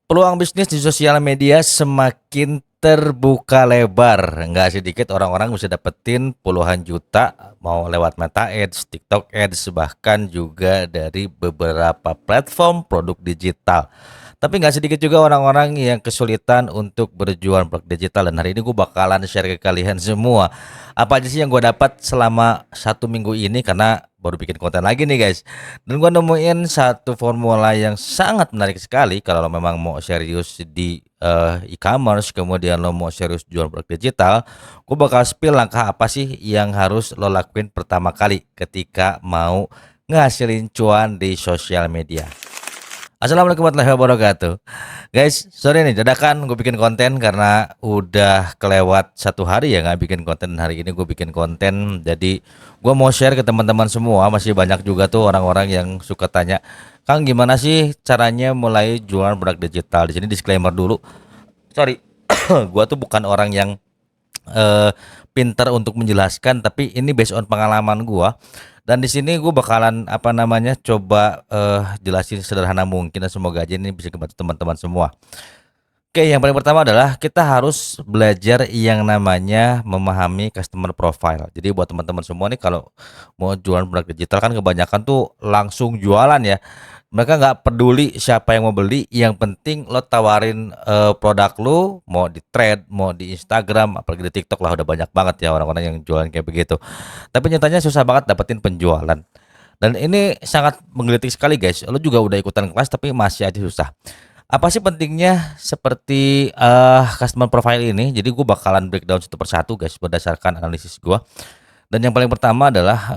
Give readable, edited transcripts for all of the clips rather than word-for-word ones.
Peluang bisnis di sosial media semakin terbuka lebar. Nggak sedikit orang-orang bisa dapetin puluhan juta mau lewat Meta Ads, TikTok Ads, bahkan juga dari beberapa platform produk digital. Tapi nggak sedikit juga orang-orang yang kesulitan untuk berjualan produk digital. Dan hari ini gue bakalan share ke kalian semua apa aja sih yang gue dapat selama 1 minggu ini, karena baru bikin konten lagi nih guys. Dan gue nemuin satu formula yang sangat menarik sekali kalau lo memang mau serius di e-commerce, kemudian lo mau serius jual produk digital. Gue bakal spill langkah apa sih yang harus lo lakuin pertama kali ketika mau ngasilin cuan di sosial media. Assalamualaikum warahmatullahi wabarakatuh. Guys, sorry nih dadakan gue bikin konten karena udah kelewat 1 hari ya nggak bikin konten. Hari ini gue bikin konten, jadi gue mau share ke teman-teman semua. Masih banyak juga tuh orang-orang yang suka tanya, Kang gimana sih caranya mulai jualan produk digital. Di sini disclaimer dulu, sorry, gue tuh bukan orang yang eh, pintar untuk menjelaskan, tapi ini based on pengalaman gua. Dan di sini gue bakalan apa namanya coba jelasin sederhana mungkin, dan semoga aja ini bisa membantu teman-teman semua. Oke, yang paling pertama adalah kita harus belajar yang namanya memahami customer profile. Jadi buat teman-teman semua nih, kalau mau jualan produk digital kan kebanyakan tuh langsung jualan ya. Mereka nggak peduli siapa yang mau beli, yang penting lo tawarin produk lo, mau di trade, mau di Instagram, apalagi di TikTok lah udah banyak banget ya orang-orang yang jualan kayak begitu. Tapi nyatanya susah banget dapetin penjualan. Dan ini sangat menggelitik sekali guys. Lo juga udah ikutan kelas tapi masih aja susah. Apa sih pentingnya seperti customer profile ini? Jadi gue bakalan breakdown satu persatu guys berdasarkan analisis gue. Dan yang paling pertama adalah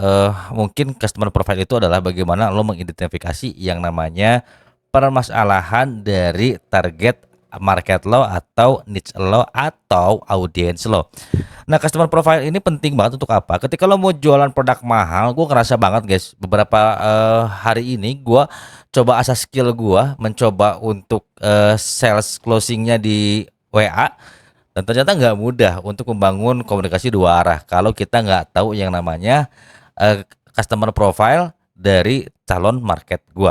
mungkin customer profile itu adalah bagaimana lo mengidentifikasi yang namanya permasalahan dari target market lo atau niche lo atau audiens lo. Nah, customer profile ini penting banget untuk apa? Ketika lo mau jualan produk mahal, gue ngerasa banget guys, beberapa hari ini gue coba asah skill gue, mencoba untuk sales closingnya di WA, dan ternyata nggak mudah untuk membangun komunikasi dua arah kalau kita nggak tahu yang namanya customer profile dari calon market gue.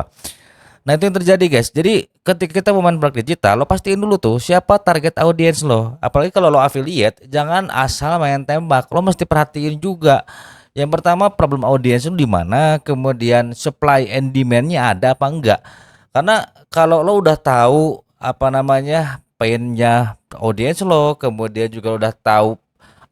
Nah, itu yang terjadi guys. Jadi ketika kita mau main produk digital, lo pastiin dulu tuh siapa target audiens lo. Apalagi kalau lo affiliate, jangan asal main tembak. Lo mesti perhatiin juga. Yang pertama, problem audiens lo di mana, kemudian supply and demand-nya ada apa enggak. Karena kalau lo udah tahu apa namanya pain-nya audiens lo, kemudian juga lo udah tahu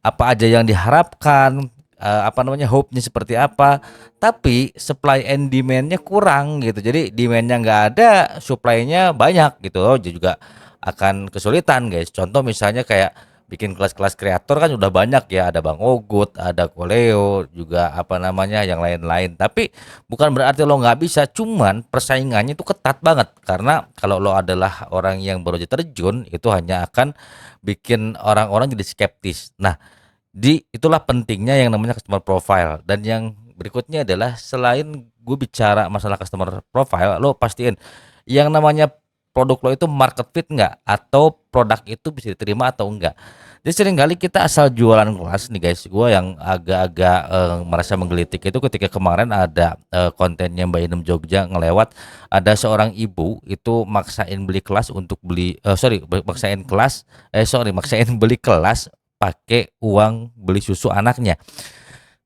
apa aja yang diharapkan, apa namanya hope-nya seperti apa, tapi supply and demand-nya kurang gitu. Jadi demand-nya nggak ada, supply-nya banyak gitu loh. Jadi juga akan kesulitan guys. Contoh misalnya kayak bikin kelas-kelas kreator kan udah banyak ya, ada Bang Ogut, ada Koleo, juga apa namanya yang lain-lain. Tapi bukan berarti lo nggak bisa, cuman persaingannya itu ketat banget, karena kalau lo adalah orang yang baru aja terjun, itu hanya akan bikin orang-orang jadi skeptis. Nah, itulah pentingnya yang namanya customer profile. Dan yang berikutnya adalah selain gue bicara masalah customer profile, lo pastiin yang namanya produk lo itu market fit nggak, atau produk itu bisa diterima atau enggak. Jadi seringkali kita asal jualan kelas nih guys. Gue yang agak-agak merasa menggelitik itu ketika kemarin ada kontennya Mbak Inem Jogja ngelewat, ada seorang ibu itu maksain beli kelas untuk beli maksain kelas maksain beli kelas pakai uang beli susu anaknya.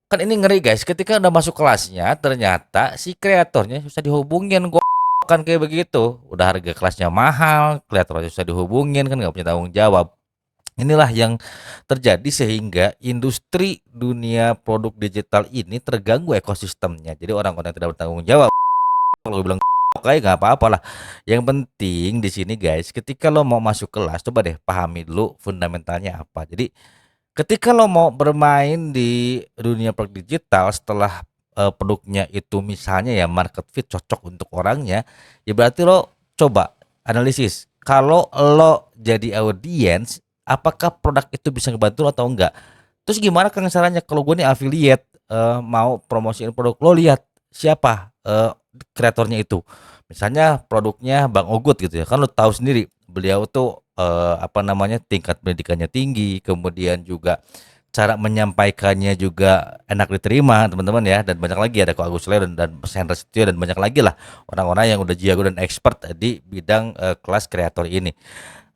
Kan ini ngeri guys, ketika udah masuk kelasnya ternyata si kreatornya susah dihubungin. Gua kan kayak begitu, udah harga kelasnya mahal, kreatornya susah dihubungin, kan nggak punya tanggung jawab. Inilah yang terjadi sehingga industri dunia produk digital ini terganggu ekosistemnya. Jadi orang-orang yang tidak bertanggung jawab, kalau bilang kayak nggak apa-apa lah. Yang penting di sini guys, ketika lo mau masuk kelas, coba deh pahami dulu fundamentalnya apa. Jadi ketika lo mau bermain di dunia produk digital, setelah produknya itu misalnya ya market fit cocok untuk orangnya, ya berarti lo coba analisis. Kalau lo jadi audiens, apakah produk itu bisa ngebantu lo atau enggak? Terus gimana kan caranya kalau gue nih affiliate mau promosiin produk, lo lihat siapa kreatornya itu. Misalnya produknya Bang Ogut gitu ya. Kan lo tahu sendiri beliau tuh apa namanya tingkat pendidikannya tinggi, kemudian juga cara menyampaikannya juga enak diterima teman-teman ya, dan banyak lagi ada Ko Agus Leo dan Hendra Setio dan banyak lagi lah orang-orang yang udah jago dan expert di bidang kelas kreator ini.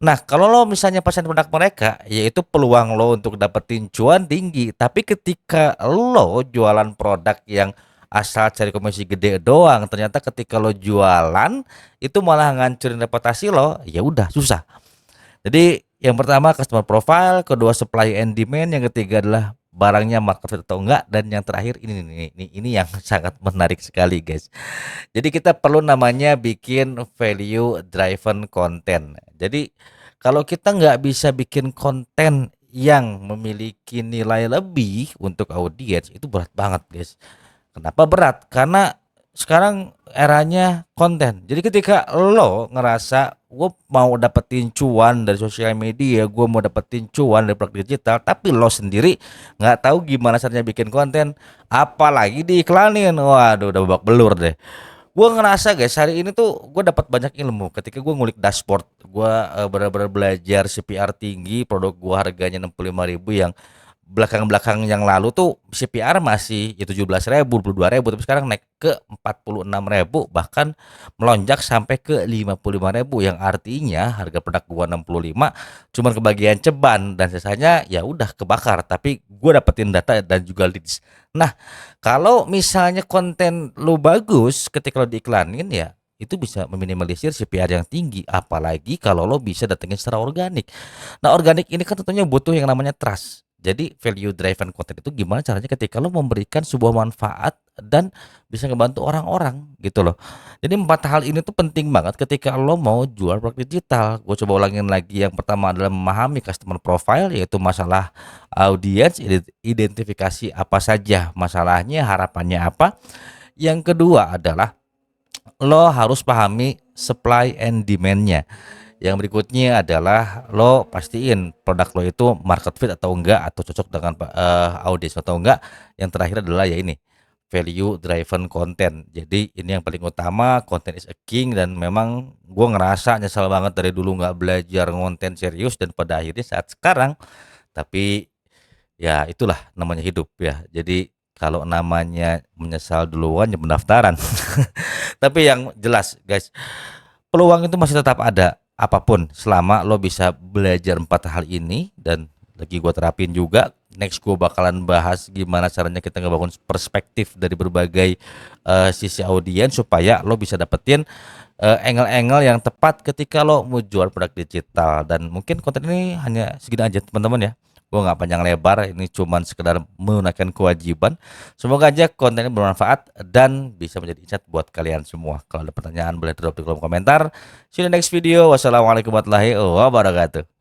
Nah, kalau lo misalnya pasang produk mereka, yaitu peluang lo untuk dapetin cuan tinggi. Tapi ketika lo jualan produk yang asal cari komisi gede doang, ternyata ketika lo jualan itu malah ngancurin reputasi lo, ya udah susah. Jadi yang pertama customer profile, kedua supply and demand, yang ketiga adalah barangnya market fit atau enggak, dan yang terakhir ini yang sangat menarik sekali guys. Jadi kita perlu namanya bikin value driven content. Jadi kalau kita nggak bisa bikin konten yang memiliki nilai lebih untuk audiens, itu berat banget guys. Kenapa berat? Karena sekarang eranya konten. Jadi ketika lo ngerasa gue mau dapetin cuan dari sosial media, gue mau dapetin cuan dari produk digital, tapi lo sendiri nggak tahu gimana caranya bikin konten, apalagi diiklanin, waduh udah babak belur deh. Gue ngerasa guys hari ini tuh gue dapat banyak ilmu ketika gue ngulik dashboard. Gue benar-benar belajar CPR tinggi, produk gue harganya 65.000 yang belakang-belakang yang lalu tuh CPR masih ya 17.000, 22.000, tapi sekarang naik ke 46.000, bahkan melonjak sampai ke 55.000, yang artinya harga produk gua 65 cuman kebagian ceban dan sisanya ya udah kebakar, tapi gua dapetin data dan juga leads. Nah, kalau misalnya konten lu bagus ketika lo diiklanin ya itu bisa meminimalisir CPR yang tinggi, apalagi kalau lo bisa datengin secara organik. Nah, organik ini kan tentunya butuh yang namanya trust. Jadi value driven content itu gimana caranya ketika lo memberikan sebuah manfaat dan bisa ngebantu orang-orang gitu loh. Jadi 4 hal ini tuh penting banget ketika lo mau jual produk digital. Gue coba ulangin lagi. Yang pertama adalah memahami customer profile, yaitu masalah audiens, identifikasi apa saja masalahnya, harapannya apa. Yang kedua adalah lo harus pahami supply and demand-nya. Yang berikutnya adalah lo pastiin produk lo itu market fit atau enggak, atau cocok dengan audiens atau enggak. Yang terakhir adalah ya ini value driven content. Jadi ini yang paling utama, content is a king, dan memang gue ngerasa nyesel banget dari dulu nggak belajar konten serius dan pada akhirnya saat sekarang. Tapi ya itulah namanya hidup ya. Jadi kalau namanya menyesal duluan ya pendaftaran. Tapi yang jelas guys, peluang itu masih tetap ada apapun selama lo bisa belajar 4 hal ini, dan lagi gua terapin juga. Next gua bakalan bahas gimana caranya kita ngebangun perspektif dari berbagai sisi audiens supaya lo bisa dapetin angle-angle yang tepat ketika lo mau jual produk digital. Dan mungkin konten ini hanya segini aja teman-teman ya. Gue nggak panjang lebar, ini cuman sekedar menunaikan kewajiban. Semoga aja kontennya bermanfaat dan bisa menjadi insight buat kalian semua. Kalau ada pertanyaan boleh drop di kolom komentar. See you in the next video. Wassalamualaikum warahmatullahi wabarakatuh.